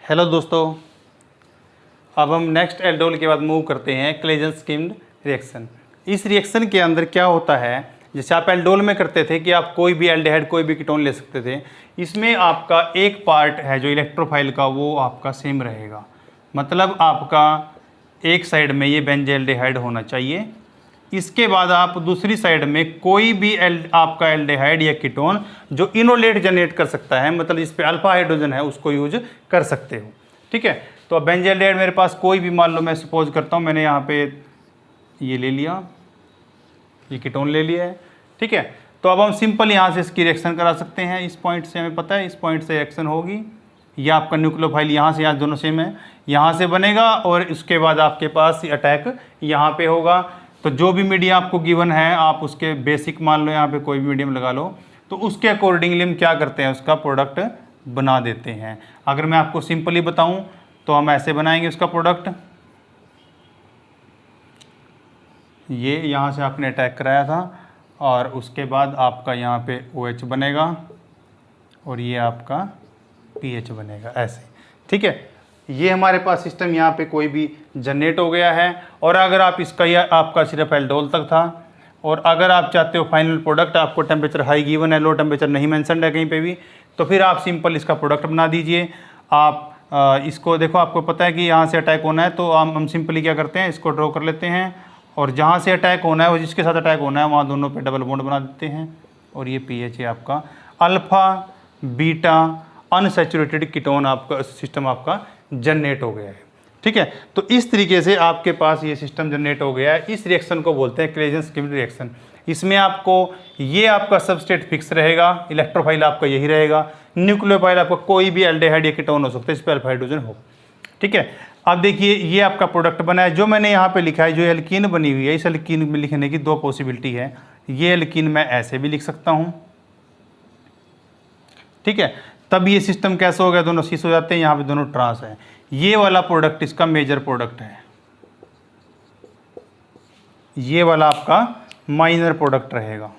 Hello दोस्तों, अब हम नेक्स्ट एल्डोल के बाद मूव करते हैं क्लेजन स्किम्ड रिएक्शन। इस रिएक्शन के अंदर क्या होता है, जैसे आप एल्डोल में करते थे कि आप कोई भी एल्डिहाइड कोई भी कीटोन ले सकते थे, इसमें आपका एक पार्ट है जो इलेक्ट्रोफाइल का वो आपका सेम रहेगा। मतलब आपका एक साइड में ये बेंजल्डिहाइड होना चाहिए, इसके बाद आप दूसरी साइड में कोई भी आपका एल्डिहाइड या कीटोन जो इनोलेट जनरेट कर सकता है, मतलब जिस पे अल्फा हाइड्रोजन है उसको यूज कर सकते हो। ठीक है, तो अब बेंजल्डिहाइड मेरे पास कोई भी, मान लो मैं सपोज करता हूँ मैंने यहाँ पे ये ले लिया, ये कीटोन ले लिया है। ठीक है, तो अब हम सिंपल यहाँ से इसकी रिएक्शन करा सकते हैं। इस पॉइंट से हमें पता है इस पॉइंट से रिएक्शन होगी, यह आपका न्यूक्लियोफाइल यहाँ से, यहाँ दोनों सेम है, यहाँ से बनेगा और उसके बाद आपके पास अटैक यहाँ पे होगा। तो जो भी मीडियम आपको गिवन है आप उसके बेसिक मान लो, यहाँ पे कोई भी मीडियम लगा लो, तो उसके अकॉर्डिंगली हम क्या करते हैं, उसका प्रोडक्ट बना देते हैं। अगर मैं आपको सिंपली बताऊं तो हम ऐसे बनाएंगे उसका प्रोडक्ट। ये यहाँ से आपने अटैक कराया था और उसके बाद आपका यहाँ पे OH बनेगा और ये आपका pH बनेगा, ऐसे। ठीक है, ये हमारे पास सिस्टम यहाँ पे कोई भी जनरेट हो गया है। और अगर आप इसका, या आपका सिर्फ एल्डोल तक था, और अगर आप चाहते हो फाइनल प्रोडक्ट, आपको टेम्परेचर हाई गिवन है, लो टेम्परेचर नहीं मेंशन है कहीं पे भी, तो फिर आप सिंपल इसका प्रोडक्ट बना दीजिए। आप इसको देखो, आपको पता है कि यहाँ से अटैक होना है, तो हम सिंपली क्या करते हैं, इसको ड्रॉ कर लेते हैं और जहाँ से अटैक होना है वो जिसके साथ अटैक होना है वहाँ दोनों पे डबल बॉन्ड बना देते हैं। और ये pH है आपका अल्फ़ा बीटा अनसैचुरेटेड कीटोन, आपका सिस्टम आपका जनरेट हो गया है। ठीक है, तो इस तरीके से आपके पास ये सिस्टम जनरेट हो गया है। इस रिएक्शन को बोलते हैं क्लेजन स्किम्ड रिएक्शन। इसमें आपको ये आपका सबस्ट्रेट फिक्स रहेगा, इलेक्ट्रोफाइल आपका यही रहेगा, न्यूक्लियोफाइल आपका कोई भी एल्डिहाइड या कीटोन हो सकता है, इस पर अल्फा हाइड्रोजन हो। ठीक है, अब देखिए ये आपका प्रोडक्ट बना है, जो मैंने यहाँ पे लिखा है, जो एल्कीन बनी हुई है, इस एल्कीन में लिखने की दो पॉसिबिलिटी है। ये एल्कीन मैं ऐसे भी लिख सकता हूँ। ठीक है, तब ये सिस्टम कैसे हो गया, दोनों सीस हो जाते हैं, यहाँ पे दोनों ट्रांस है। ये वाला प्रोडक्ट इसका मेजर प्रोडक्ट है, ये वाला आपका माइनर प्रोडक्ट रहेगा।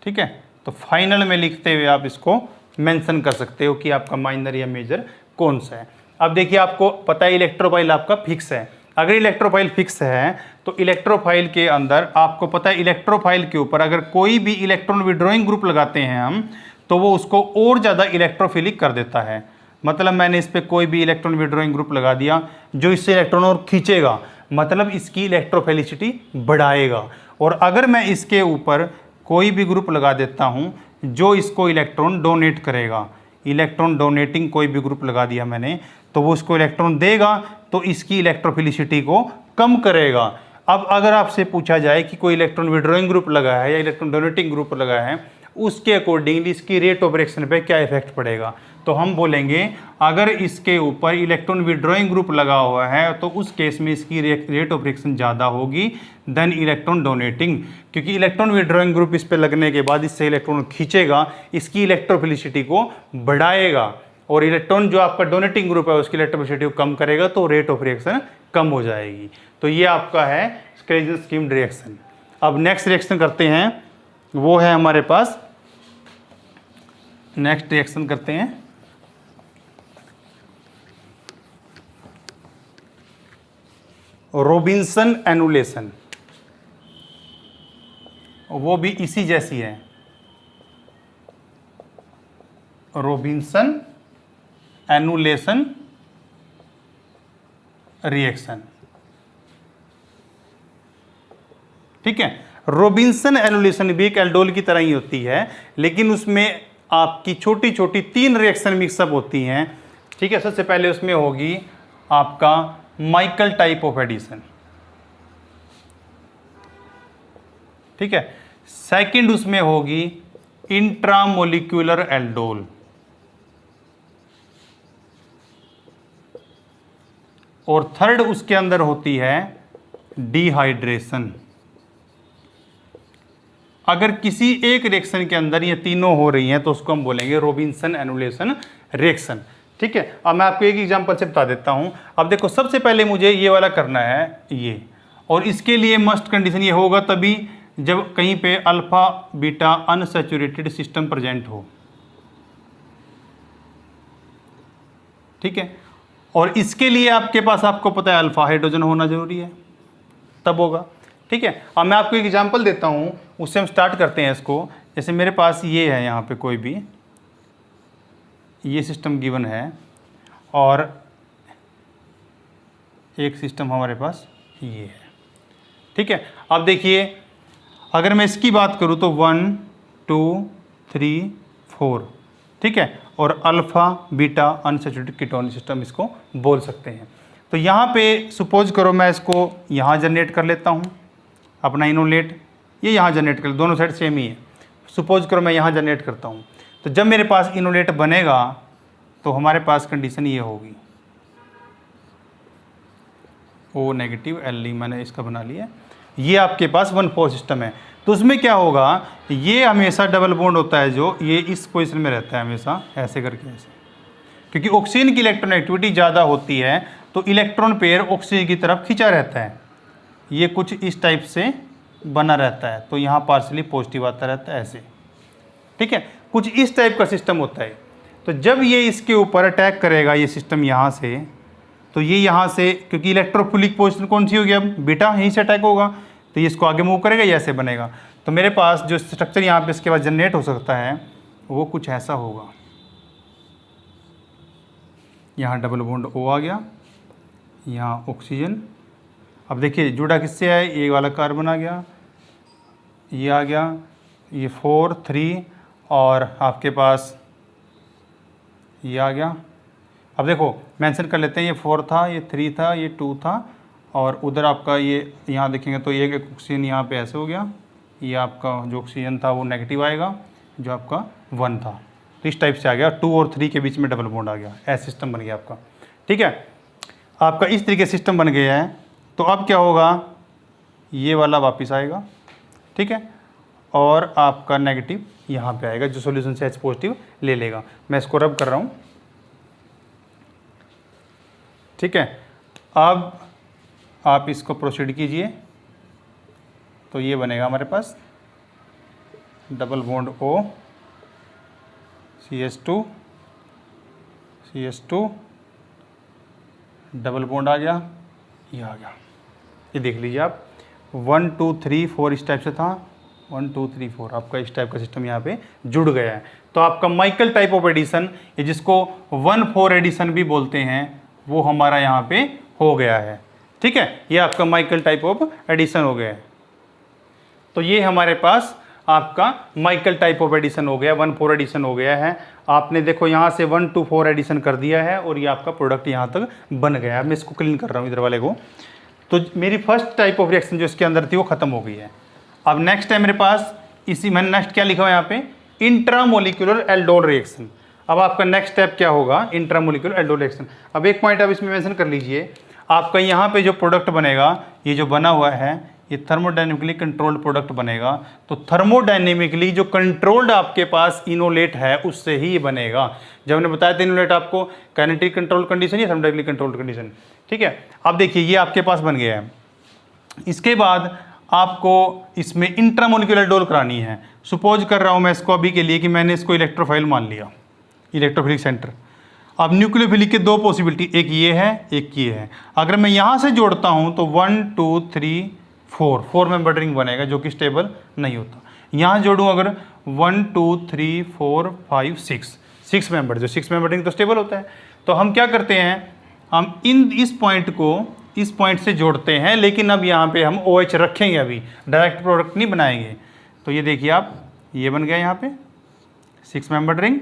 ठीक है, तो फाइनल में लिखते हुए आप इसको मेंशन कर सकते हो कि आपका माइनर या मेजर कौन सा है। अब देखिए आपको पता है इलेक्ट्रोफाइल आपका फिक्स है। अगर इलेक्ट्रोफाइल फिक्स है तो इलेक्ट्रोफाइल के अंदर आपको पता है, इलेक्ट्रोफाइल के ऊपर अगर कोई भी इलेक्ट्रॉन विड्रॉइंग ग्रुप लगाते हैं हम, तो वो उसको और ज़्यादा इलेक्ट्रोफिलिक कर देता है। मतलब मैंने इस पर कोई भी इलेक्ट्रॉन विड्रॉइंग ग्रुप लगा दिया जो इससे इलेक्ट्रॉन और खींचेगा, मतलब इसकी इलेक्ट्रोफिलिसिटी बढ़ाएगा। और अगर मैं इसके ऊपर कोई भी ग्रुप लगा देता हूँ जो इसको इलेक्ट्रॉन डोनेट करेगा, इलेक्ट्रॉन डोनेटिंग कोई भी ग्रुप लगा दिया मैंने, तो वो उसको इलेक्ट्रॉन देगा, तो इसकी इलेक्ट्रोफिलिसिटी को कम करेगा। अब अगर आपसे पूछा जाए कि कोई इलेक्ट्रॉन विड्रॉइंग ग्रुप लगा है या इलेक्ट्रॉन डोनेटिंग ग्रुप लगा है, उसके अकॉर्डिंगली इसकी रेट ऑफ रिएक्शन पे क्या इफेक्ट पड़ेगा, तो हम बोलेंगे अगर इसके ऊपर इलेक्ट्रॉन विड्रॉइंग ग्रुप लगा हुआ है तो उस केस में इसकी रेट ऑफ रिएक्शन ज़्यादा होगी देन इलेक्ट्रॉन डोनेटिंग, क्योंकि इलेक्ट्रॉन विड्रॉइंग ग्रुप इस पर लगने के बाद इससे इलेक्ट्रॉन खींचेगा, इसकी इलेक्ट्रोफिलिसिटी को बढ़ाएगा, और इलेक्ट्रॉन जो आपका डोनेटिंग ग्रुप है उसकी इलेक्ट्रोफिलिसिटी को कम करेगा, तो रेट ऑफ रिएक्शन कम हो जाएगी। तो ये आपका है क्लेजन स्किम्ड रिएक्शन। अब नेक्स्ट रिएक्शन करते हैं, वो है हमारे पास, नेक्स्ट रिएक्शन करते हैं रॉबिन्सन एनुलेशन। वो भी इसी जैसी है, रॉबिन्सन एनुलेशन रिएक्शन। ठीक है, रॉबिन्सन एनुलेशन भी एक एल्डोल की तरह ही होती है, लेकिन उसमें आपकी छोटी छोटी 3 रिएक्शन मिक्सअप होती हैं। ठीक है, सबसे पहले उसमें होगी आपका माइकल टाइप ऑफ एडिशन। ठीक है, सेकंड उसमें होगी इंट्रामोलिक्यूलर एल्डोल, और थर्ड उसके अंदर होती है डिहाइड्रेशन। अगर किसी एक रिएक्शन के अंदर ये तीनों हो रही हैं तो उसको हम बोलेंगे रॉबिन्सन एनुलेशन रिएक्शन। ठीक है, अब मैं आपको एक एग्जांपल से बता देता हूं। अब देखो, सबसे पहले मुझे ये वाला करना है ये, और इसके लिए मस्ट कंडीशन ये होगा तभी जब कहीं पे alpha beta unsaturated system present हो। ठीक है। और इसके लिए आपके पास, आपको पता है, अल्फा हाइड्रोजन होना जरूरी है, तब होगा। ठीक है। अब मैं आपको एक एग्जांपल देता हूँ, उससे हम स्टार्ट करते हैं इसको। जैसे मेरे पास ये है, यहाँ पे कोई भी ये सिस्टम गिवन है और एक सिस्टम हमारे पास ये है। ठीक है। अब देखिए, अगर मैं इसकी बात करूँ तो 1 2 3 4, ठीक है, और alpha beta unsaturated ketone system इसको बोल सकते हैं। तो यहाँ पे सपोज करो मैं इसको यहाँ जनरेट कर लेता हूँ, अपना इनोलेट, ये यहाँ जनरेट कर, दोनों साइड सेम ही है। सपोज करो मैं यहाँ जनरेट करता हूँ, तो जब मेरे पास इनोलेट बनेगा तो हमारे पास कंडीशन ये होगी, O नेगेटिव Li, मैंने इसका बना लिया। ये आपके पास 1,4 सिस्टम है, तो उसमें क्या होगा, ये हमेशा डबल बॉन्ड होता है जो ये इस पोजीशन में रहता है हमेशा, ऐसे करके ऐसे, क्योंकि ऑक्सीजन की इलेक्ट्रॉननेगेटिविटी ज़्यादा होती है तो इलेक्ट्रॉन पेयर ऑक्सीजन की तरफ खींचा रहता है। ये कुछ इस टाइप से बना रहता है, तो यहाँ पार्शली पॉजिटिव आता रहता है ऐसे। ठीक है, कुछ इस टाइप का सिस्टम होता है। तो जब ये इसके ऊपर अटैक करेगा ये सिस्टम यहाँ से, तो ये यहाँ से, क्योंकि इलेक्ट्रोफिलिक पोजीशन कौन सी होगी, अब बीटा यहीं से अटैक होगा, तो ये इसको आगे मूव करेगा, ये ऐसे बनेगा। तो मेरे पास जो स्ट्रक्चर यहाँ पे इसके बाद जनरेट हो सकता है वो कुछ ऐसा होगा। यहाँ डबल बॉन्ड O आ गया, यहाँ ऑक्सीजन। अब देखिए जुड़ा किससे है, ये वाला कार्बन आ गया, ये आ गया, ये 4 3 और आपके पास ये आ गया। अब देखो मेंशन कर लेते हैं, ये 4 था, ये 3 था, ये 2 था, और उधर आपका ये यहाँ देखेंगे तो ये ऑक्सीजन यहाँ पे ऐसे हो गया, ये आपका जो ऑक्सीजन था वो नेगेटिव आएगा, जो आपका 1 था, तो इस टाइप से आ गया। 2 और 3 के बीच में डबल बॉन्ड आ गया, ऐसा सिस्टम बन गया आपका। ठीक है, आपका इस तरीके से सिस्टम बन गया है। तो अब क्या होगा, ये वाला वापस आएगा, ठीक है, और आपका नेगेटिव यहाँ पे आएगा, जो सॉल्यूशन से H पॉजिटिव ले लेगा। मैं इसको रब कर रहा हूँ, ठीक है। अब आप इसको प्रोसीड कीजिए, तो ये बनेगा हमारे पास double bond O CH2 CH2, double bond आ गया, ये आ गया। ये देख लीजिए आप, 1 2 3 4 इस टाइप से था, 1 2 3 4 आपका इस टाइप का सिस्टम यहाँ पे जुड़ गया है। तो आपका माइकल टाइप ऑफ एडिशन, ये जिसको 1,4 एडिशन भी बोलते हैं, वो हमारा यहाँ पे हो गया है। ठीक है, ये आपका माइकल टाइप ऑफ एडिशन हो गया है। तो ये हमारे पास आपका माइकल टाइप ऑफ एडिशन हो गया, 1,4 एडिशन हो गया है। आपने देखो यहाँ से 1 2 4 एडिशन कर दिया है और ये आपका प्रोडक्ट यहाँ तक बन गया है। मैं इसको क्लीन कर रहा हूँ इधर वाले को। तो मेरी फर्स्ट टाइप ऑफ रिएक्शन जो इसके अंदर थी वो खत्म हो गई है। अब नेक्स्ट है मेरे पास, इसी मैंने नेक्स्ट क्या लिखा हुआ है यहाँ पे, इंट्रामोलिकुलर एल्डोल रिएक्शन। अब आपका नेक्स्ट स्टेप क्या होगा, इंट्रामोलिकुलर एल्डोल रिएक्शन। अब एक पॉइंट आप इसमें मेंशन कर लीजिए, आपका यहाँ पे जो प्रोडक्ट बनेगा, ये जो बना हुआ है, ये थर्मोडाइनमिकली कंट्रोल्ड प्रोडक्ट बनेगा। तो थर्मोडाइनमिकली जो कंट्रोल्ड आपके पास इनोलेट है उससे ही ये बनेगा। जब हमने बताया था इनोलेट आपको काइनेटिक कंट्रोल कंडीशन या थर्मोडाइनमिकली कंट्रोल्ड कंडीशन। ठीक है, अब देखिए ये आपके पास बन गया है। इसके बाद आपको इसमें इंट्रामोलिकुलर एल्डोल करानी है। सपोज कर रहा हूँ मैं इसको अभी के लिए कि मैंने इसको इलेक्ट्रोफाइल मान लिया, इलेक्ट्रोफिलिक सेंटर। अब न्यूक्लियोफिलिक के दो पॉसिबिलिटी, एक ये है एक ये है। अगर मैं यहाँ से जोड़ता हूँ तो 1 2 3 4 मेंबर रिंग बनेगा जो कि स्टेबल नहीं होता। यहाँ जोड़ूँ अगर 1 2 3 4 5 6 मेंबर, जो 6 मेंबर रिंग तो स्टेबल होता है। तो हम क्या करते हैं, हम इस पॉइंट को इस पॉइंट से जोड़ते हैं, लेकिन अब यहाँ पे हम OH रखेंगे, अभी डायरेक्ट प्रोडक्ट नहीं बनाएंगे। तो ये देखिए आप, ये बन गया यहाँ पे 6 मेंबर रिंग।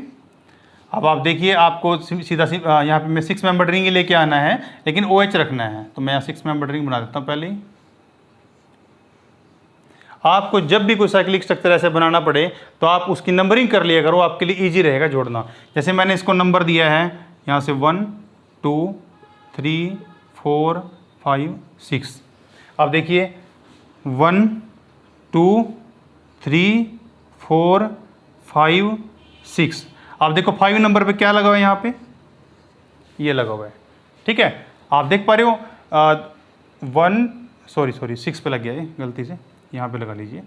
अब आप देखिए आपको सीधा यहाँ पे मैं 6 मेंबर रिंग ही लेके आना है, लेकिन OH रखना है। तो मैं यहाँ 6 मेंबर रिंग बना देता हूँ पहले ही। आपको जब भी कोई साइक्लिक स्ट्रक्चर ऐसे बनाना पड़े तो आप उसकी नंबरिंग कर लिया करो, आपके लिए इजी रहेगा जोड़ना। जैसे मैंने इसको नंबर दिया है यहाँ से 1 2 3 4 5 6। अब देखिए 1 2 3 4 5 6। अब देखो 5 नंबर पे क्या लगा हुआ है, यहाँ पे ये लगा हुआ है। ठीक है, आप देख पा रहे हो 6 पे लग गया है गलती से, यहाँ पे लगा लीजिए,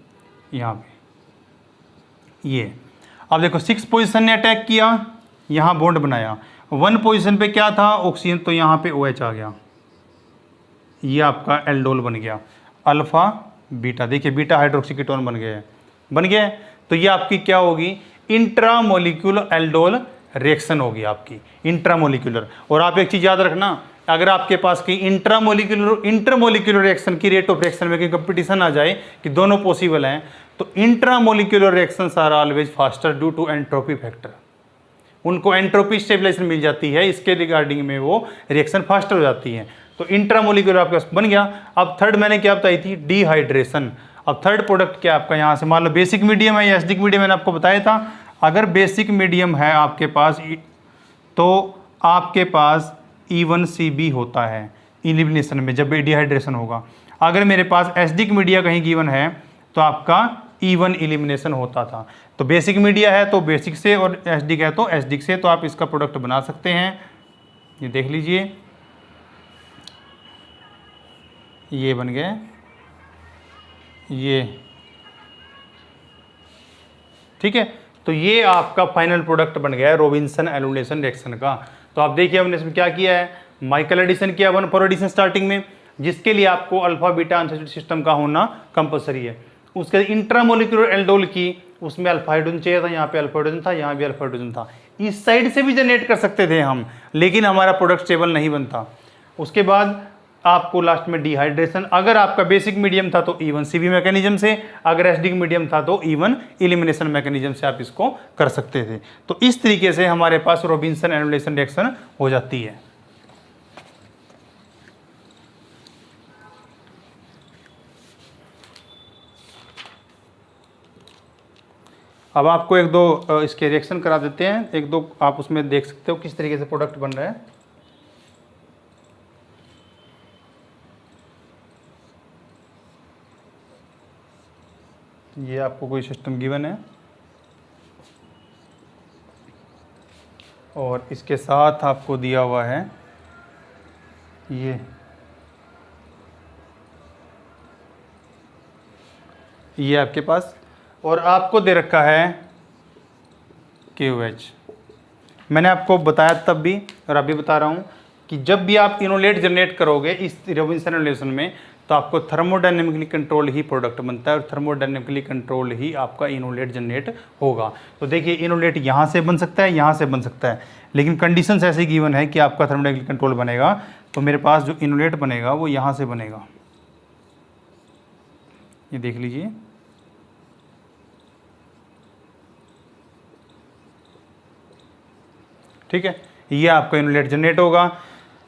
यहाँ पे ये। अब देखो 6 पोजीशन ने अटैक किया, यहाँ बॉन्ड बनाया, 1 पोजीशन पे क्या था ऑक्सीजन, तो यहाँ पे OH आ गया, ये आपका एल्डोल बन गया, अल्फा बीटा, देखिए बीटा हाइड्रोक्सी कीटोन बन गए, बन गया। तो ये आपकी क्या होगी, इंट्रामोलिक्यूलर एल्डोल रिएक्शन होगी आपकी, इंट्रामोलिक्यूलर। और आप एक चीज़ याद रखना, अगर आपके पास की इंटरमोलिक्यूलर रिएक्शन की रेट ऑफ रिएक्शन में कंपटीशन आ जाए कि दोनों पॉसिबल हैं, तो intramolecular reactions are always faster due to entropy factor, उनको एंट्रोपी स्टेबलाइजेशन मिल जाती है, इसके रिगार्डिंग में वो रिएक्शन फास्टर हो जाती है। तो इंट्रामोलिक्यूलर आपके पास बन गया। अब थर्ड मैंने क्या बताई थी, डिहाइड्रेशन। अब थर्ड प्रोडक्ट क्या आपका, यहाँ से मान लो बेसिक मीडियम है या एसिडिक मीडियम, मैंने आपको बताया था। अगर बेसिक मीडियम है आपके पास तो आपके पास E1CB होता है इलिमिनेशन में जब डिहाइड्रेशन होगा। अगर मेरे पास एसिडिक मीडिया कहीं गिवन है तो आपका E1 इलिमिनेशन होता था। तो बेसिक मीडिया है तो बेसिक से, और एसिडिक है तो एसिडिक से, तो आप इसका प्रोडक्ट बना सकते हैं। ये देख लीजिए, ये बन गए, ये ठीक है। तो ये आपका फाइनल प्रोडक्ट बन गया है रॉबिन्सन एलिमिनेशन रिएक्शन का। तो आप देखिए हमने इसमें क्या किया है, माइकल एडिशन किया, 1,4 एडिशन स्टार्टिंग में, जिसके लिए आपको अल्फा बीटा अनसैचुरेटेड सिस्टम का होना कंपलसरी है। उसके इंट्रामोलिक्यूलर एल्डोल की, उसमें अल्फा हाइड्रोजन चाहिए था, यहाँ पे अल्फा हाइड्रोजन था, यहाँ भी अल्फा हाइड्रोजन था। इस साइड से भी जनरेट कर सकते थे हम, लेकिन हमारा प्रोडक्ट स्टेबल नहीं बनता। उसके बाद आपको लास्ट में डिहाइड्रेशन, अगर आपका बेसिक मीडियम था तो E1CB मैकेनिज्म से, अगर एसिडिक मीडियम था तो E1 इलिमिनेशन मैकेनिज्म से आप इसको कर सकते थे। तो इस तरीके से हमारे पास रॉबिन्सन एलिमिनेशन रिएक्शन हो जाती है। अब आपको एक दो इसके रिएक्शन करा देते हैं, एक दो आप उसमें देख सकते हो किस तरीके से प्रोडक्ट बन रहा है। ये आपको कोई सिस्टम गिवन है और इसके साथ आपको दिया हुआ है ये आपके पास, और आपको दे रखा है KOH। मैंने आपको बताया तब भी और अभी बता रहा हूँ कि जब भी आप इनोलेट जनरेट करोगे इस रॉबिन्सन रिलेशन में, तो आपको थर्मोडायनेमिकली कंट्रोल ही प्रोडक्ट बनता है और थर्मोडायनेमिकली कंट्रोल ही आपका इनोलेट जनरेट होगा। तो देखिए इनोलेट यहाँ से बन सकता है, यहाँ से बन सकता है, लेकिन कंडीशंस ऐसी गिवन है कि आपका थर्मोडायनेमिकली कंट्रोल बनेगा। तो मेरे पास जो इनोलेट बनेगा वो यहाँ से बनेगा, ये देख लीजिए, ठीक है। ये आपका इनोलेट जनरेट होगा।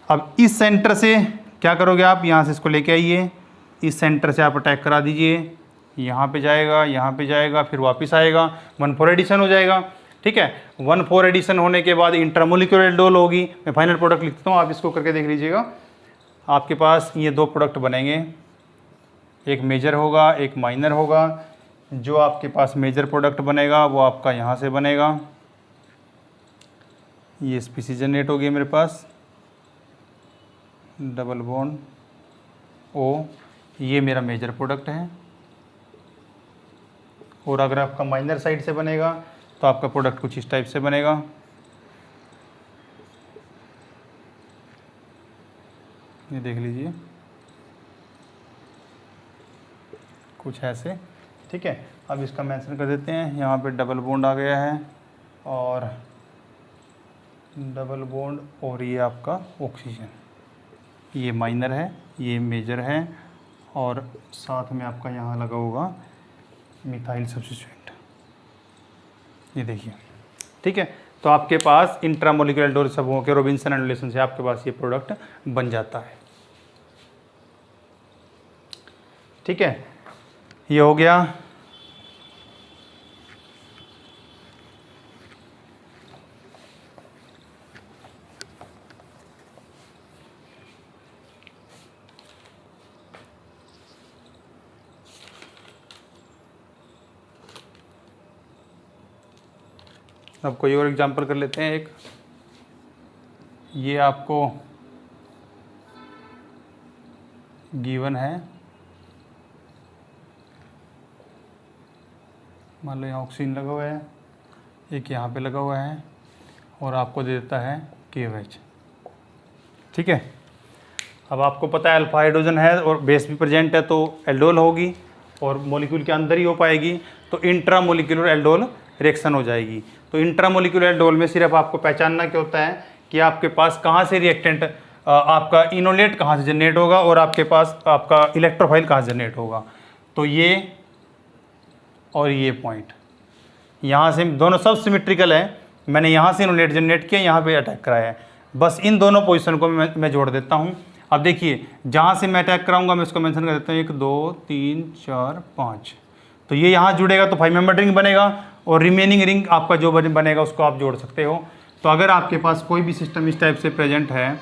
अब इस सेंटर से क्या करोगे आप, यहाँ से इसको लेके आइए, इस सेंटर से आप अटैक करा दीजिए, यहाँ पे जाएगा, यहाँ पे जाएगा, फिर वापस आएगा, 1,4 एडिशन हो जाएगा, ठीक है। 1,4 एडिशन होने के बाद इंट्रामोलिक्यूलर एल्डोल होगी। मैं फाइनल प्रोडक्ट लिखता हूँ, आप इसको करके देख लीजिएगा। आपके पास ये दो प्रोडक्ट बनेंगे, एक मेजर होगा, एक माइनर होगा। जो आपके पास मेजर प्रोडक्ट बनेगा वो आपका यहाँ से बनेगा, ये स्पीसीज जनरेट होगी मेरे पास, डबल बॉन्ड O, ये मेरा मेजर प्रोडक्ट है। और अगर आपका माइनर साइड से बनेगा तो आपका प्रोडक्ट कुछ इस टाइप से बनेगा, ये देख लीजिए, कुछ ऐसे, ठीक है। अब इसका मेंशन कर देते हैं, यहाँ पे डबल बॉन्ड आ गया है और डबल बॉन्ड, और ये आपका ऑक्सीजन, ये माइनर है, ये मेजर है, और साथ में आपका यहाँ लगा होगा मिथाइल सब्स्टिट्यूएंट, ये देखिए, ठीक है। तो आपके पास इंट्रामोलिक्यूलर एल्डोल समूह के रॉबिन्सन एलिमिनेशन से आपके पास ये प्रोडक्ट बन जाता है, ठीक है। ये हो गया। अब कोई और एग्जांपल कर लेते हैं। एक ये आपको गिवन है, मान लो यहाँ ऑक्सीजन लगा हुआ है, एक यहाँ पे लगा हुआ है, और आपको दे देता है KOH। ठीक है, अब आपको पता है अल्फा हाइड्रोजन है और बेस भी प्रेजेंट है, तो एल्डोल होगी और मॉलिक्यूल के अंदर ही हो पाएगी, तो इंट्रा मोलिकुलर एल्डोल रिएक्शन हो जाएगी। तो इंट्रा मोलिकुलर एल्डोल में सिर्फ आपको पहचानना क्या होता है कि आपके पास कहाँ से रिएक्टेंट, आपका इनोलेट कहाँ से जनरेट होगा और आपके पास आपका इलेक्ट्रोफाइल कहाँ से जनरेट होगा। तो ये और ये पॉइंट यहाँ से दोनों सब सिमेट्रिकल है, मैंने यहाँ से इनोलेट जनरेट किया, यहाँ पे अटैक कराया है, बस इन दोनों पोजीशन को मैं जोड़ देता हूँ। अब देखिए जहाँ से मैं अटैक कराऊंगा मैं इसको मेंशन कर देता हूँ 1 2 3 4 5, तो ये यहाँ जुड़ेगा तो 5 मेंबर रिंग बनेगा और रिमेनिंग रिंग आपका जो बनेगा उसको आप जोड़ सकते हो। तो अगर आपके पास कोई भी सिस्टम इस टाइप से प्रेजेंट है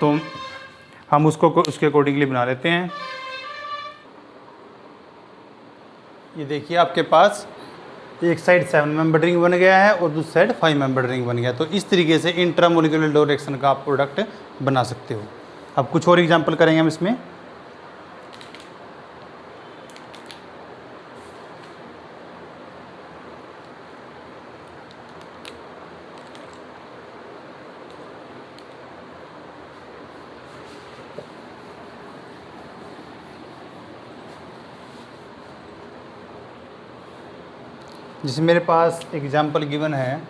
तो हम उसको उसके अकॉर्डिंगली बना लेते हैं। ये देखिए आपके पास एक साइड 7 मेंबर रिंग बन गया है और दूसरी साइड 5 मेंबर रिंग बन गया। तो इस तरीके से इंट्रामोलिकुलर एल्डोल रिएक्शन का आप प्रोडक्ट बना सकते हो। अब कुछ और एग्जांपल करेंगे हम इसमें। जिसमें मेरे पास एग्जांपल गिवन है,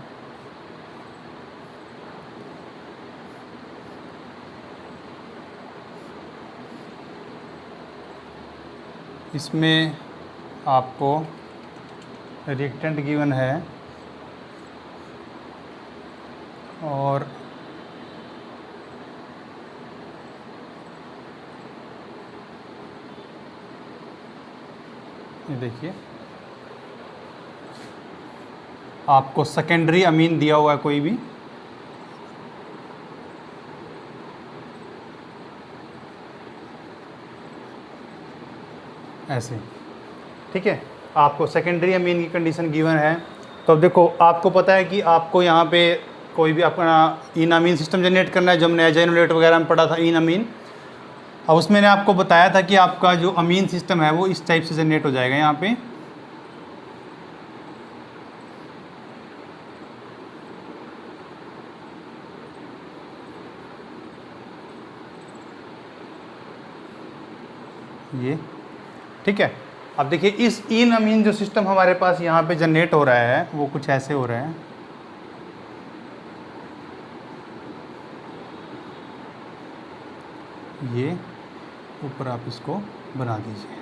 इसमें आपको रिएक्टेंट गिवन है और ये देखिए आपको सेकेंडरी अमीन दिया हुआ है कोई भी, ऐसे, ठीक है, आपको सेकेंडरी अमीन की कंडीशन गिवन है। तो अब देखो आपको पता है कि आपको यहाँ पे कोई भी अपना इन अमीन सिस्टम जनरेट करना है, जो हमने एजाइनोलेट वगैरह में पढ़ा था इन अमीन। अब उसमें मैंने आपको बताया था कि आपका जो अमीन सिस्टम है वो इस टाइप से जनरेट हो जाएगा। यहाँ पे ये, ठीक है। अब देखिए इस इन अमीन जो सिस्टम हमारे पास यहाँ पे जनरेट हो रहा है वो कुछ ऐसे हो रहा है, ये ऊपर आप इसको बना दीजिए,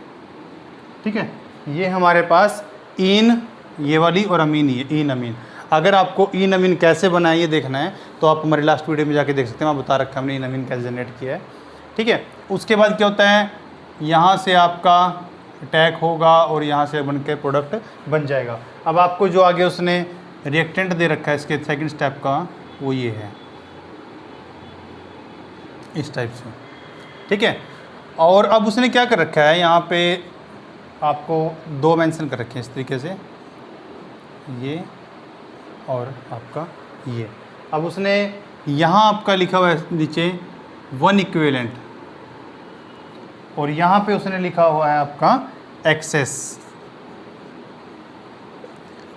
ठीक है। ये हमारे पास इन, ये वाली और अमीन, ये इन अमीन। अगर आपको इन अमीन कैसे बनाए ये देखना है तो आप हमारे लास्ट वीडियो में जाके देख सकते हैं, वहाँ बता रखा है हमने इन अमीन कैसे जनरेट किया है, ठीक है। उसके बाद क्या होता है, यहाँ से आपका अटैक होगा और यहाँ से बन के प्रोडक्ट बन जाएगा। अब आपको जो आगे उसने रिएक्टेंट दे रखा है इसके सेकंड स्टेप का, वो ये है इस टाइप से, ठीक है। और अब उसने क्या कर रखा है, यहाँ पे आपको 2 मेंशन कर रखे हैं इस तरीके से, ये और आपका ये। अब उसने यहाँ आपका लिखा हुआ है नीचे 1 इक्विवेलेंट और यहाँ पे उसने लिखा हुआ है आपका एक्सेस।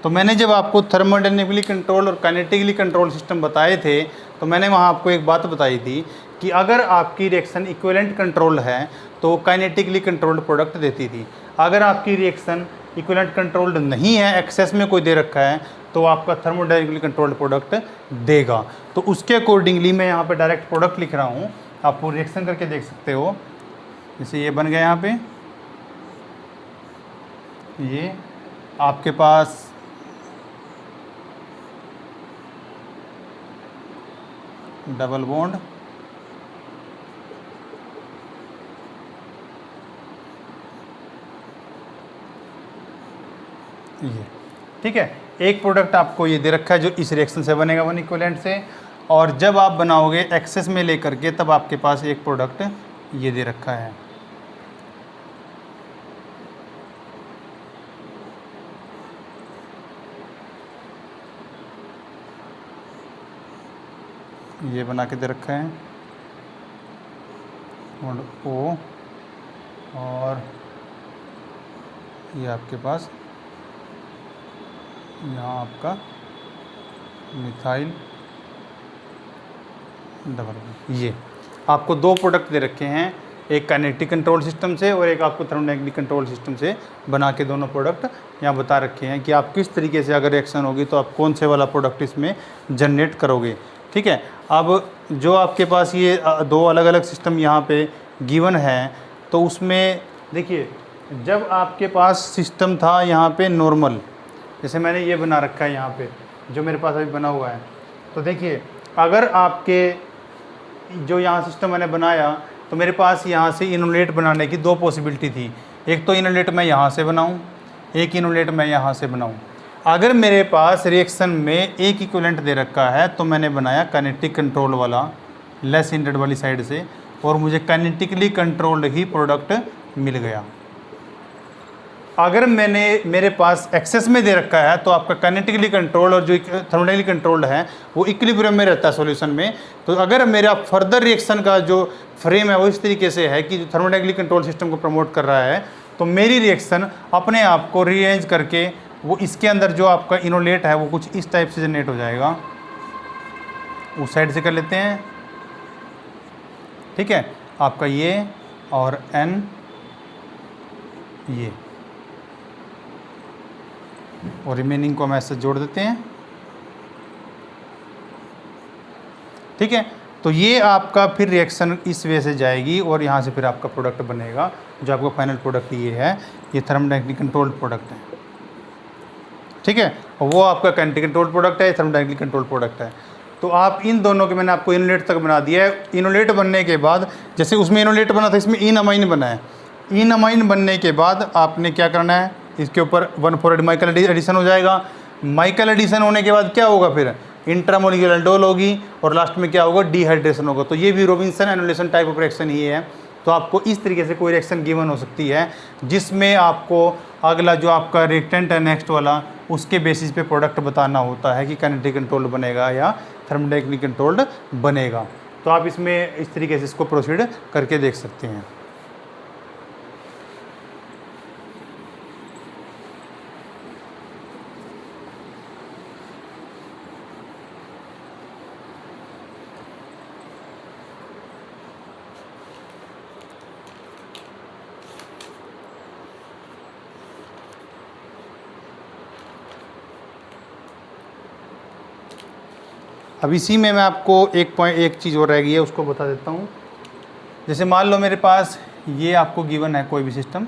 तो मैंने जब आपको थर्मोडायनेमिकली कंट्रोल और काइनेटिकली कंट्रोल सिस्टम बताए थे तो मैंने वहाँ आपको एक बात बताई थी कि अगर आपकी रिएक्शन इक्विवेलेंट कंट्रोल है तो काइनेटिकली कंट्रोल्ड प्रोडक्ट देती थी। अगर आपकी रिएक्शन इक्विवेलेंट कंट्रोल्ड नहीं है, एक्सेस में कोई दे रखा है, तो आपका थर्मोडायनेमिकली कंट्रोल्ड प्रोडक्ट देगा। तो उसके अकॉर्डिंगली मैं यहाँ पे डायरेक्ट प्रोडक्ट लिख रहा हूँ, आप वो रिएक्शन करके देख सकते हो। जैसे ये बन गया यहाँ पे, ये आपके पास डबल बॉन्ड, ये, ठीक है। एक प्रोडक्ट आपको ये दे रखा है जो इस रिएक्शन से बनेगा 1 इक्विवेलेंट से, और जब आप बनाओगे एक्सेस में लेकर के तब आपके पास एक प्रोडक्ट ये दे रखा है। ये बना के दे रखा है ओ, और ये आपके पास यहाँ आपका मिथाइल डबल, ये आपको दो प्रोडक्ट दे रखे हैं, एक काइनेटिक कंट्रोल सिस्टम से और एक आपको थर्मोडायनेमिक कंट्रोल सिस्टम से बना के दोनों प्रोडक्ट यहाँ बता रखे हैं कि आप किस तरीके से अगर रिएक्शन होगी तो आप कौन से वाला प्रोडक्ट इसमें जनरेट करोगे। ठीक है, अब जो आपके पास ये दो अलग अलग सिस्टम यहाँ पे गिवन है, तो उसमें देखिए जब आपके पास सिस्टम था यहाँ पे नॉर्मल, जैसे मैंने ये बना रखा है यहाँ पे जो मेरे पास अभी बना हुआ है, तो देखिए अगर आपके जो यहाँ सिस्टम मैंने बनाया तो मेरे पास यहाँ से इनोलेट बनाने की दो पॉसिबिलिटी थी, एक तो इनोलेट मैं यहाँ से बनाऊँ, एक इनोलेट मैं यहाँ से बनाऊँ। अगर मेरे पास रिएक्शन में एक इक्विवेलेंट दे रखा है तो मैंने बनाया काइनेटिक कंट्रोल वाला लेस हिंडेड वाली साइड से, और मुझे काइनेटिकली कंट्रोल्ड ही प्रोडक्ट मिल गया। अगर मेरे पास एक्सेस में दे रखा है तो आपका काइनेटिकली कंट्रोल और जो थर्मोडायनेमिकली कंट्रोल्ड है वो इक्विलिब्रियम में रहता है सॉल्यूशन में। तो अगर मेरा फर्दर रिएक्शन का जो फ्रेम है वो इस तरीके से है कि जो थर्मोडायनेमिकली कंट्रोल सिस्टम को प्रमोट कर रहा है, तो मेरी रिएक्शन अपने आप को रीअरेंज करके वो इसके अंदर जो आपका इनोलेट है वो कुछ इस टाइप से जनरेट हो जाएगा। उस साइड से कर लेते हैं, ठीक है, आपका ये और N ये, और रिमेनिंग को हम ऐसे जोड़ देते हैं। ठीक है, तो ये आपका फिर रिएक्शन इस वे से जाएगी और यहाँ से फिर आपका प्रोडक्ट बनेगा, जो आपका फाइनल प्रोडक्ट ये है, ये थर्मोडायनेमिकली कंट्रोल्ड प्रोडक्ट है। ठीक है, और वो आपका काइनेटिक कंट्रोल्ड प्रोडक्ट है, थर्मोडायनेमिकली कंट्रोल्ड प्रोडक्ट है। तो आप इन दोनों के, मैंने आपको इनोलेट तक बना दिया है। इनोलेट बनने के बाद, जैसे उसमें इनोलेट बना था, इसमें इन अमाइन बना है। इन अमाइन बनने के बाद आपने क्या करना है, इसके ऊपर 1,4 माइकल एडिशन हो जाएगा। माइकल एडिशन होने के बाद क्या होगा, फिर इंट्रामोलिकुलर एल्डोल होगी और लास्ट में क्या होगा, डिहाइड्रेशन होगा। तो ये भी रोबिन्सन एनोलेशन टाइप ऑफ रिएक्शन ही है। तो आपको इस तरीके से कोई रिएक्शन गिवन हो सकती है जिसमें आपको अगला जो आपका रिएक्टेंट है नेक्स्ट वाला, उसके बेसिस पे प्रोडक्ट बताना होता है कि काइनेटिक कंट्रोल्ड बनेगा या थर्मोडायनेमिकली कंट्रोल्ड बनेगा। तो आप इसमें इस तरीके से इसको प्रोसीड करके देख सकते हैं। अब इसी में मैं आपको एक चीज़ और रह गई है, उसको बता देता हूँ। जैसे मान लो मेरे पास ये आपको गिवन है कोई भी सिस्टम,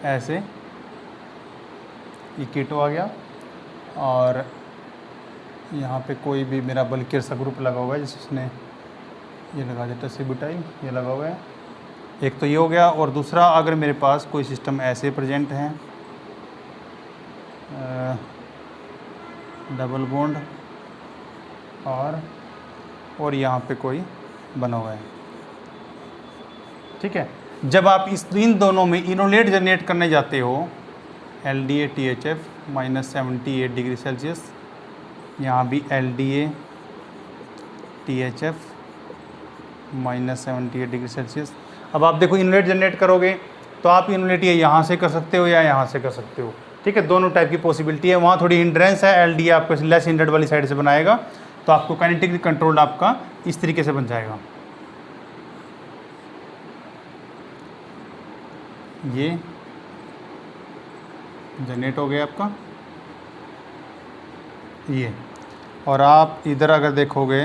ऐसे ये कीटो आ गया और यहाँ पे कोई भी मेरा बल्कियर सा ग्रुप लगा हुआ है, जैसे इसने ये लगा दिया टसेब्यूटाइल, ये लगा हुआ है। एक तो ये हो गया, और दूसरा अगर मेरे पास कोई सिस्टम ऐसे प्रेजेंट है, डबल बॉन्ड और यहाँ पे कोई बना हुआ है। ठीक है, जब आप इन दोनों में इनोलेट जनरेट करने जाते हो, LDA THF -78 डिग्री सेल्सियस, यहाँ भी LDA THF -78 डिग्री सेल्सियस। अब आप देखो इनोलेट जनरेट करोगे तो आप इनोलेट ये यहाँ से कर सकते हो या यहाँ से कर सकते हो। ठीक है, दोनों टाइप की पॉसिबिलिटी है। वहाँ थोड़ी हिंड्रेंस है, LDA आपको लेस हिंड्रेड वाली साइड से बनाएगा, तो आपको काइनेटिकली कंट्रोल्ड आपका इस तरीके से बन जाएगा। ये जनरेट हो गया आपका ये, और आप इधर अगर देखोगे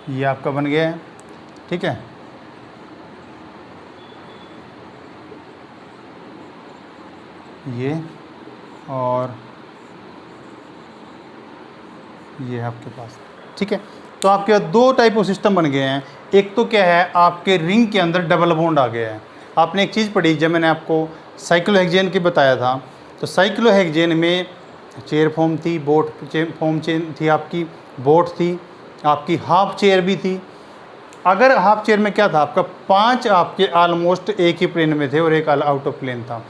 ये आपका बन गया है। ठीक है, ये और ये है आपके पास। ठीक है, तो आपके पास दो टाइप ऑफ सिस्टम बन गए हैं। एक तो क्या है, आपके रिंग के अंदर डबल बॉन्ड आ गया है। आपने एक चीज़ पढ़ी जब मैंने आपको साइक्लोहेक्सेन की बताया था, तो साइक्लोहेक्सेन में चेयर फॉर्म थी, बोट फॉर्म चेन थी, आपकी बोट थी, आपकी हाफ चेयर भी थी। अगर हाफ चेयर में क्या था, आपका 5 आपके ऑलमोस्ट एक ही प्लेन में थे और एक आउट ऑफ प्लेन था।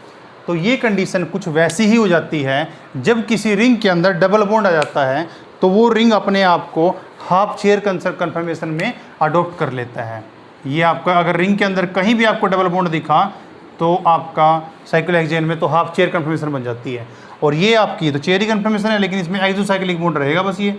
तो ये कंडीशन कुछ वैसी ही हो जाती है जब किसी रिंग के अंदर डबल बॉन्ड आ जाता है, तो वो रिंग अपने आप को हाफ चेयर कन्फर्मेशन में अडोप्ट कर लेता है। ये आपका अगर रिंग के अंदर कहीं भी आपको डबल बॉन्ड दिखा तो आपका साइक्लोहेक्सेन में तो हाफ चेयर कन्फर्मेशन बन जाती है। और ये आपकी तो चेयर ही कन्फर्मेशन है, लेकिन इसमें आइसोसाइक्लिक बॉन्ड रहेगा बस ये।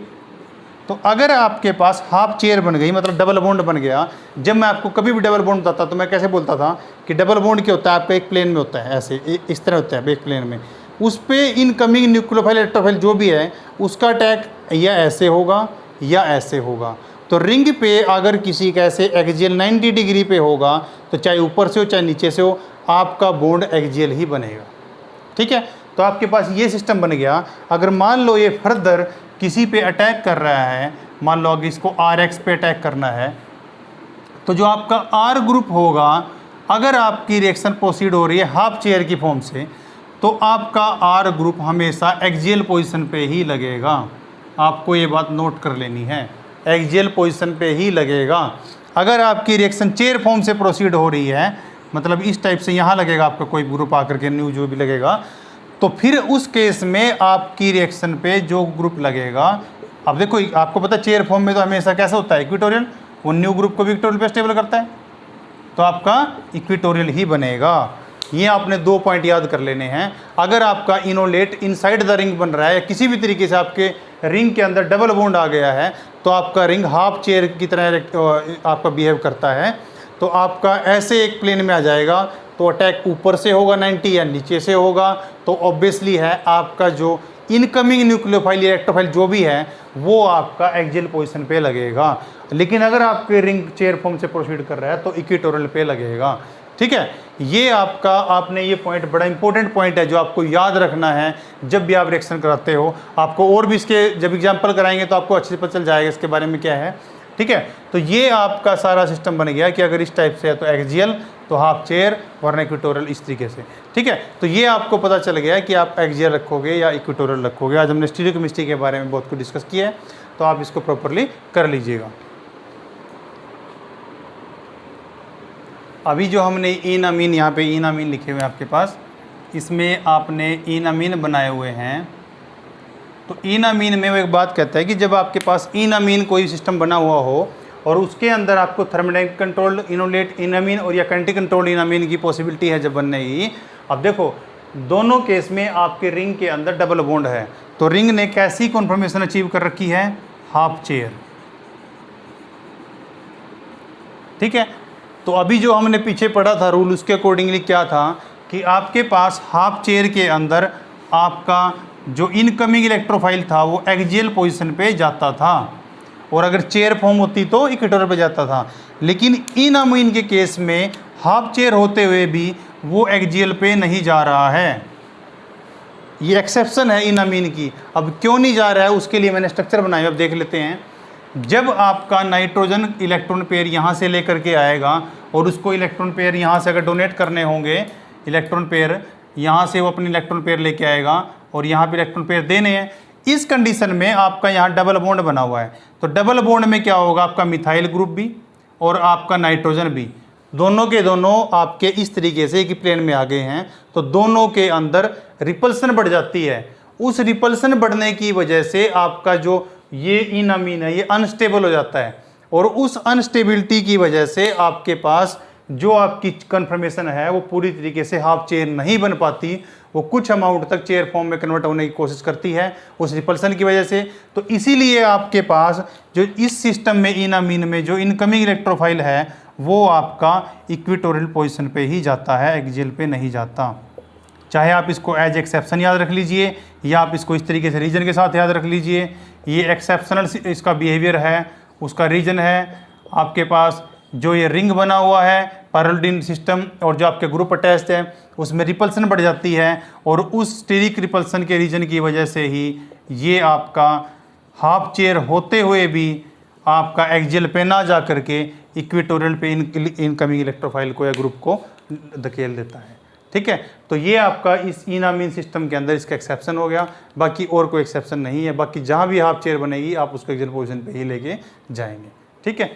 तो अगर आपके पास हाफ चेयर बन गई, मतलब डबल बॉन्ड बन गया। जब मैं आपको कभी भी डबल बॉन्ड बताता तो मैं कैसे बोलता था कि डबल बॉन्ड क्या होता है, आपका एक प्लेन में होता है, ऐसे इस तरह होता है एक प्लेन में, उस पर इनकमिंग न्यूक्लियोफाइल इलेक्ट्रोफाइल जो भी है उसका अटैक या ऐसे होगा या ऐसे होगा। तो रिंग पे अगर किसी का ऐसे एक्सियल 90 डिग्री पे होगा तो चाहे ऊपर से हो चाहे नीचे से हो, आपका बॉन्ड एक्सियल ही बनेगा। ठीक है, तो आपके पास ये सिस्टम बन गया। अगर मान लो ये फर्दर किसी पे अटैक कर रहा है, मान लो अगर इसको RX पे अटैक करना है, तो जो आपका R ग्रुप होगा, अगर आपकी रिएक्शन प्रोसीड हो रही है हाफ चेयर की फॉर्म से, तो आपका R ग्रुप हमेशा एक्सियल पोजीशन पे ही लगेगा। आपको ये बात नोट कर लेनी है, एक्सियल पोजीशन पे ही लगेगा। अगर आपकी रिएक्शन चेयर फॉर्म से प्रोसीड हो रही है, मतलब इस टाइप से यहाँ लगेगा आपका कोई ग्रुप आकर के, न्यू जो भी लगेगा, तो फिर उस केस में आपकी रिएक्शन पे जो ग्रुप लगेगा, अब देखो आपको पता है चेयर फॉर्म में तो हमेशा कैसा होता है इक्विटोरियल, वो न्यू ग्रुप को भी इक्विटोरियल पे स्टेबल करता है, तो आपका इक्विटोरियल ही बनेगा। ये आपने 2 पॉइंट याद कर लेने हैं। अगर आपका इनोलेट इनसाइड द रिंग बन रहा है, किसी भी तरीके से आपके रिंग के अंदर डबल बॉन्ड आ गया है, तो आपका रिंग हाफ चेयर की तरह आपका बिहेव करता है, तो आपका ऐसे एक प्लेन में आ जाएगा, तो अटैक ऊपर से होगा 90 या नीचे से होगा, तो ऑब्वियसली है आपका जो इनकमिंग न्यूक्लियोफाइल इलेक्ट्रोफाइल जो भी है वो आपका एक्सियल पोजीशन पे लगेगा। लेकिन अगर आपके रिंग चेयर फॉर्म से प्रोसीड कर रहा है तो इक्वेटोरियल पे लगेगा। ठीक है, ये आपका, आपने ये पॉइंट बड़ा इंपॉर्टेंट पॉइंट है जो आपको याद रखना है जब भी आप रिएक्शन कराते हो। आपको और भी इसके जब एग्जाम्पल कराएंगे तो आपको अच्छे से पता चल जाएगा इसके बारे में क्या है। ठीक है, तो ये आपका सारा सिस्टम बन गया कि अगर इस टाइप से है तो एक्सियल, तो हाफ चेयर, वरना इक्वेटोरियल, इस तरीके से। ठीक है, तो ये आपको पता चल गया कि आप एक्सियल रखोगे या इक्वेटोरियल रखोगे। आज हमने स्टीरियोकेमिस्ट्री के बारे में बहुत कुछ डिस्कस किया है, तो आप इसको प्रॉपरली कर लीजिएगा। अभी जो हमने इन अमीन, यहाँ पे इन अमीन लिखे हुए हैं आपके पास, इसमें आपने इन अमीन बनाए हुए हैं। तो इन अमीन में वो एक बात कहता है कि जब आपके पास इन अमीन कोई सिस्टम बना हुआ हो और उसके अंदर आपको थर्मोडायनेमिक कंट्रोल्ड इनोलेट इन अमीन और या कंटी कंट्रोल्ड इन अमीन की पॉसिबिलिटी है जब बनने की। अब देखो दोनों केस में आपके रिंग के अंदर डबल बॉन्ड है, तो रिंग ने कैसी कॉन्फर्मेशन अचीव कर रखी है, हाफ चेयर। ठीक है, तो अभी जो हमने पीछे पढ़ा था रूल, उसके अकॉर्डिंगली क्या था कि आपके पास हाफ चेयर के अंदर आपका जो इनकमिंग इलेक्ट्रोफाइल था वो एक्सियल पोजीशन पे जाता था, और अगर चेयर फॉर्म होती तो इक्वेटोरियल पे जाता था। लेकिन इन अमीन के केस में हाफ चेयर होते हुए भी वो एक्सियल पे नहीं जा रहा है, ये एक्सेप्शन है इन अमीन की। अब क्यों नहीं जा रहा है उसके लिए मैंने स्ट्रक्चर बनाया, अब देख लेते हैं। जब आपका नाइट्रोजन इलेक्ट्रॉन पेयर यहाँ से लेकर के आएगा और उसको इलेक्ट्रॉन पेयर यहाँ से अगर डोनेट करने होंगे, इलेक्ट्रॉन पेयर यहाँ से वो अपनी इलेक्ट्रॉन पेयर लेके आएगा और यहाँ पे इलेक्ट्रॉन पेयर देने हैं। इस कंडीशन में आपका यहाँ डबल बॉन्ड बना हुआ है, तो डबल बॉन्ड में क्या होगा, आपका मिथाइल ग्रुप भी और आपका नाइट्रोजन भी, दोनों के दोनों आपके इस तरीके से एक प्लेन में आ गए हैं, तो दोनों के अंदर रिपल्सन बढ़ जाती है। उस रिपल्सन बढ़ने की वजह से आपका जो ये इन अमीन है ये अनस्टेबल हो जाता है, और उस अनस्टेबिलिटी की वजह से आपके पास जो आपकी कन्फर्मेशन है वो पूरी तरीके से हाफ चेयर नहीं बन पाती, वो कुछ अमाउंट तक चेयर फॉर्म में कन्वर्ट होने की कोशिश करती है उस रिपल्सन की वजह से। तो इसीलिए आपके पास जो इस सिस्टम में इन अमीन में जो इनकमिंग इलेक्ट्रोफाइल है वो आपका इक्वेटोरियल पोजीशन पे ही जाता है, एक्सियल पे नहीं जाता। चाहे आप इसको एज एक्सेप्शन याद रख लीजिए या आप इसको इस तरीके से रीजन के साथ याद रख लीजिए। ये एक्सेप्शनल इसका बिहेवियर है, उसका रीजन है आपके पास जो ये रिंग बना हुआ है पैरेलल सिस्टम और जो आपके ग्रुप अटैच्ड है उसमें रिपल्सन बढ़ जाती है, और उस स्टेरिक रिपल्सन के रीजन की वजह से ही ये आपका हाफ चेयर होते हुए भी आपका एक्सियल पे ना जा करके इक्वेटोरियल पे इनकमिंग इलेक्ट्रोफाइल को या ग्रुप को धकेल देता है। ठीक है, तो ये आपका इस इन अमीन सिस्टम के अंदर इसका एक्सेप्शन हो गया, बाकी और कोई एक्सेप्शन नहीं है। बाकी जहाँ भी हाफ चेयर बनेगी आप उसको एक्सियल पोजीशन पे ही लेके जाएंगे। ठीक है।